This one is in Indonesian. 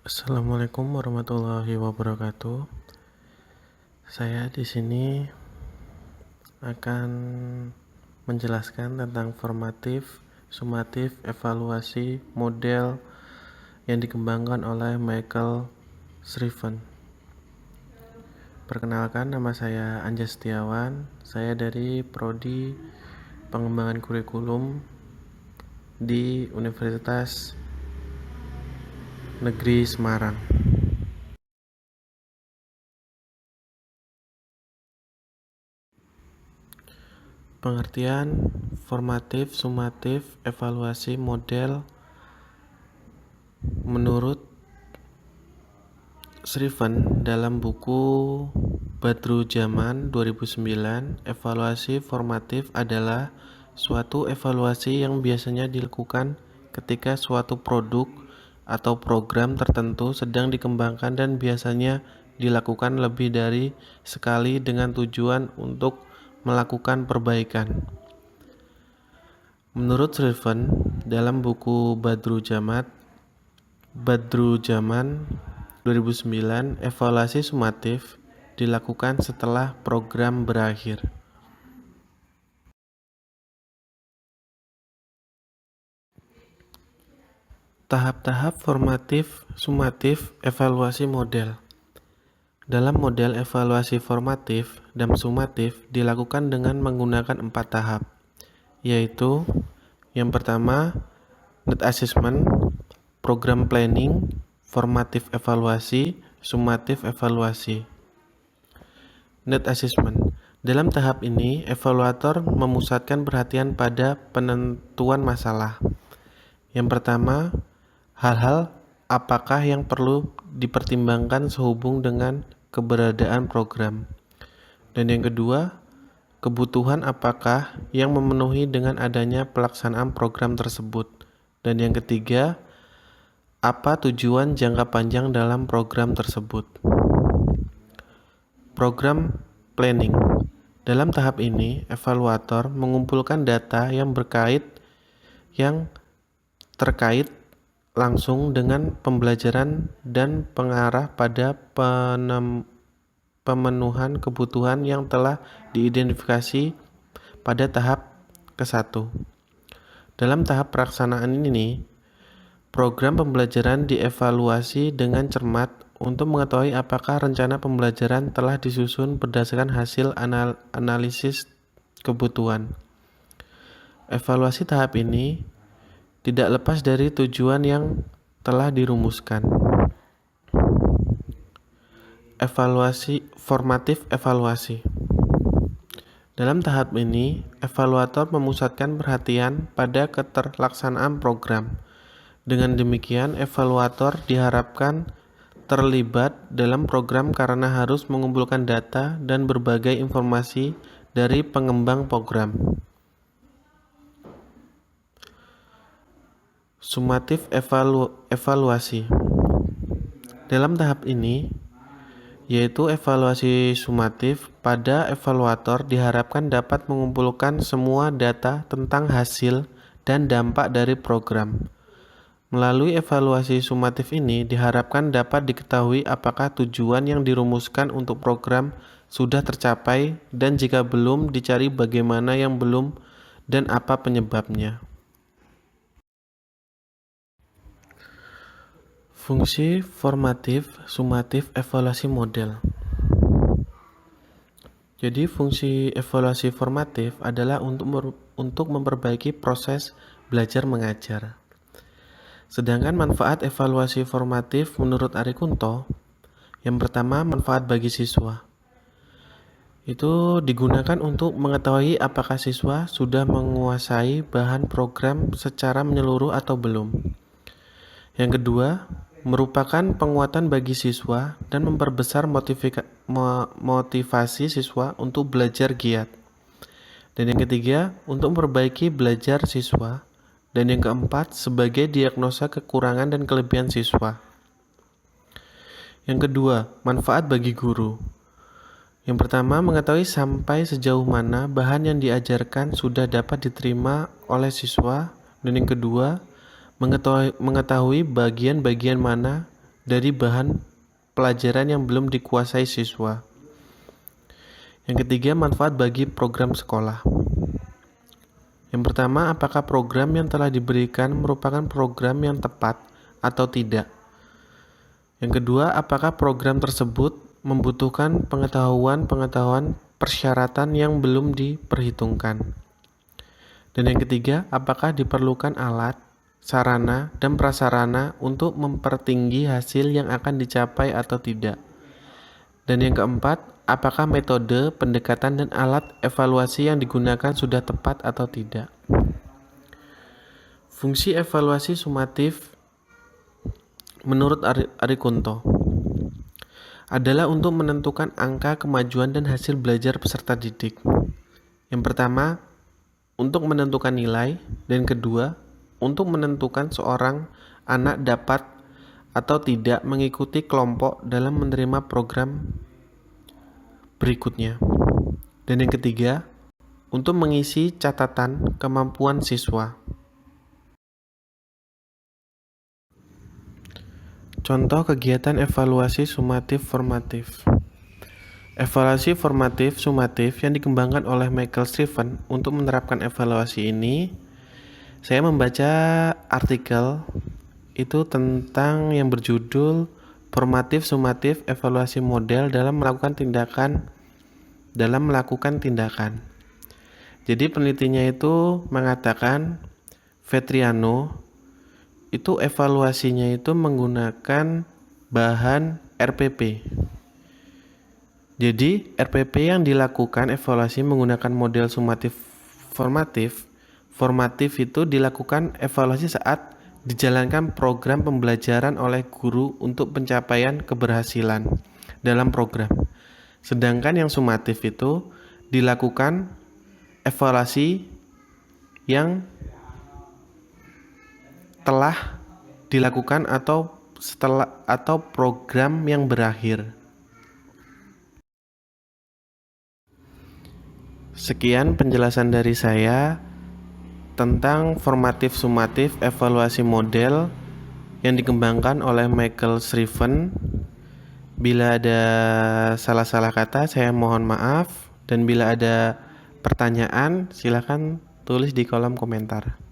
Assalamualaikum warahmatullahi wabarakatuh. Saya di sini akan menjelaskan tentang formatif, sumatif, evaluasi, model yang dikembangkan oleh Michael Shriven. Perkenalkan, nama saya Anjas Setiawan. Saya dari Prodi Pengembangan Kurikulum di Universitas Negeri Semarang. Pengertian formatif, sumatif, evaluasi, model menurut Shriven dalam buku Badrujaman 2009, evaluasi formatif adalah suatu evaluasi yang biasanya dilakukan ketika suatu produk atau program tertentu sedang dikembangkan dan biasanya dilakukan lebih dari sekali dengan tujuan untuk melakukan perbaikan. Menurut Shriven dalam buku Badrujaman 2009, evaluasi sumatif dilakukan setelah program berakhir. Tahap-tahap formatif, sumatif, evaluasi model. Dalam model evaluasi formatif dan sumatif dilakukan dengan menggunakan 4 tahap, yaitu yang pertama, need assessment, program planning, formatif evaluasi, sumatif evaluasi. Need assessment. Dalam tahap ini, evaluator memusatkan perhatian pada penentuan masalah. Yang pertama, hal-hal apakah yang perlu dipertimbangkan sehubung dengan keberadaan program. Dan yang kedua, kebutuhan apakah yang memenuhi dengan adanya pelaksanaan program tersebut. Dan yang ketiga, apa tujuan jangka panjang dalam program tersebut. Program planning. Dalam tahap ini, evaluator mengumpulkan data yang terkait langsung dengan pembelajaran dan pengarah pada pemenuhan kebutuhan yang telah diidentifikasi pada tahap ke-1. Dalam tahap pelaksanaan ini, program pembelajaran dievaluasi dengan cermat untuk mengetahui apakah rencana pembelajaran telah disusun berdasarkan hasil analisis kebutuhan. Evaluasi tahap ini tidak lepas dari tujuan yang telah dirumuskan. Formatif evaluasi. Dalam tahap ini, evaluator memusatkan perhatian pada keterlaksanaan program. Dengan demikian, evaluator diharapkan terlibat dalam program karena harus mengumpulkan data dan berbagai informasi dari pengembang program. Sumatif evaluasi. Dalam tahap ini, yaitu evaluasi sumatif, pada evaluator diharapkan dapat mengumpulkan semua data tentang hasil dan dampak dari program. Melalui evaluasi sumatif ini diharapkan dapat diketahui apakah tujuan yang dirumuskan untuk program sudah tercapai dan jika belum, dicari bagaimana yang belum dan apa penyebabnya. Fungsi formatif, sumatif, evaluasi model. Jadi fungsi evaluasi formatif adalah untuk memperbaiki proses belajar mengajar. Sedangkan manfaat evaluasi formatif menurut Ari Kunto, yang pertama manfaat bagi siswa. Itu digunakan untuk mengetahui apakah siswa sudah menguasai bahan program secara menyeluruh atau belum. Yang kedua, merupakan penguatan bagi siswa dan memperbesar motivasi siswa untuk belajar giat. Dan yang ketiga, untuk memperbaiki belajar siswa. Dan yang keempat, sebagai diagnosa kekurangan dan kelebihan siswa. Yang kedua, manfaat bagi guru. Yang pertama, mengetahui sampai sejauh mana bahan yang diajarkan sudah dapat diterima oleh siswa. Dan yang kedua, mengetahui bagian-bagian mana dari bahan pelajaran yang belum dikuasai siswa. Yang ketiga, manfaat bagi program sekolah. Yang pertama, apakah program yang telah diberikan merupakan program yang tepat atau tidak? Yang kedua, apakah program tersebut membutuhkan pengetahuan persyaratan yang belum diperhitungkan? Dan yang ketiga, apakah diperlukan alat, sarana, dan prasarana untuk mempertinggi hasil yang akan dicapai atau tidak? Dan yang keempat, apakah metode, pendekatan, dan alat evaluasi yang digunakan sudah tepat atau tidak? Fungsi evaluasi sumatif menurut Arikunto adalah untuk menentukan angka kemajuan dan hasil belajar peserta didik. Yang pertama, untuk menentukan nilai, dan kedua, untuk menentukan seorang anak dapat atau tidak mengikuti kelompok dalam menerima program berikutnya. Dan yang ketiga, untuk mengisi catatan kemampuan siswa. Contoh kegiatan evaluasi sumatif formatif. Evaluasi formatif sumatif yang dikembangkan oleh Michael Shriven untuk menerapkan evaluasi ini, saya membaca artikel itu tentang yang berjudul Formatif Sumatif Evaluasi Model dalam melakukan tindakan. Jadi penelitinya itu mengatakan Vetriano itu evaluasinya itu menggunakan bahan RPP. Jadi RPP yang dilakukan evaluasi menggunakan model sumatif formatif itu dilakukan evaluasi saat dijalankan program pembelajaran oleh guru untuk pencapaian keberhasilan dalam program. Sedangkan yang sumatif itu dilakukan evaluasi yang telah dilakukan atau program yang berakhir. Sekian penjelasan dari saya tentang formatif sumatif evaluasi model yang dikembangkan oleh Michael Shriven. Bila ada salah-salah kata, saya mohon maaf, dan bila ada pertanyaan, silakan tulis di kolom komentar.